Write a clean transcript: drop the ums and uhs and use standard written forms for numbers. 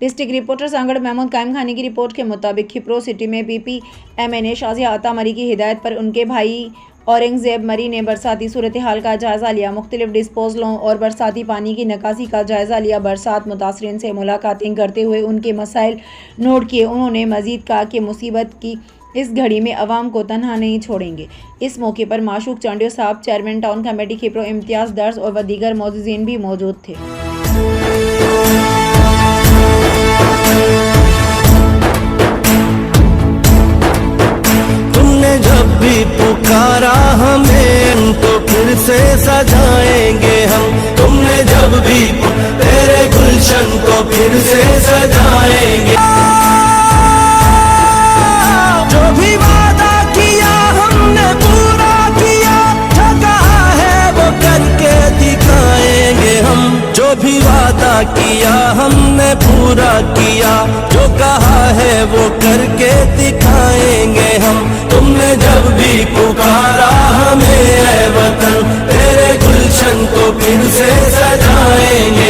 District reporter Sanghar Mahmood कायम खानी की रिपोर्ट के मुताबिक खिप्रो सिटी में PPMA ने शाजिया अता मरी की हिदायत पर उनके भाई औरंगजेब मरी ने बरसाती सूरत हाल का जायज़ा लिया। मुख्तलिफ डिस्पोजलों और बरसाती पानी की निकासी का जायज़ा लिया। बरसात मुतासरीन से मुलाकातें करते हुए उनके मसाइल नोट किए। उन्होंने मज़ीद कहा कि मुसीबत की इस घड़ी में अवाम को तन्हा नहीं छोड़ेंगे। इस मौके पर माशूक चांडियो साहब, चेयरमैन टाउन कमेटी खिप्रो, इम्तियाज़ दर्ज और दीगर मौजूदीन भी मौजूद थे। जब भी पुकारा हमें तो फिर से सजाएंगे हम। तुमने जब भी तेरे गुलशन को फिर से सजाएंगे। जो भी वादा किया हमने पूरा किया, जो कहा है वो करके दिखाएंगे हम। जो भी वादा किया हमने पूरा किया, जो कहा है वो करके दिखाएंगे हम। तुमने जब भी पुकारा हमें ऐ वतन, तेरे गुलशन को फिर से सजाएंगे।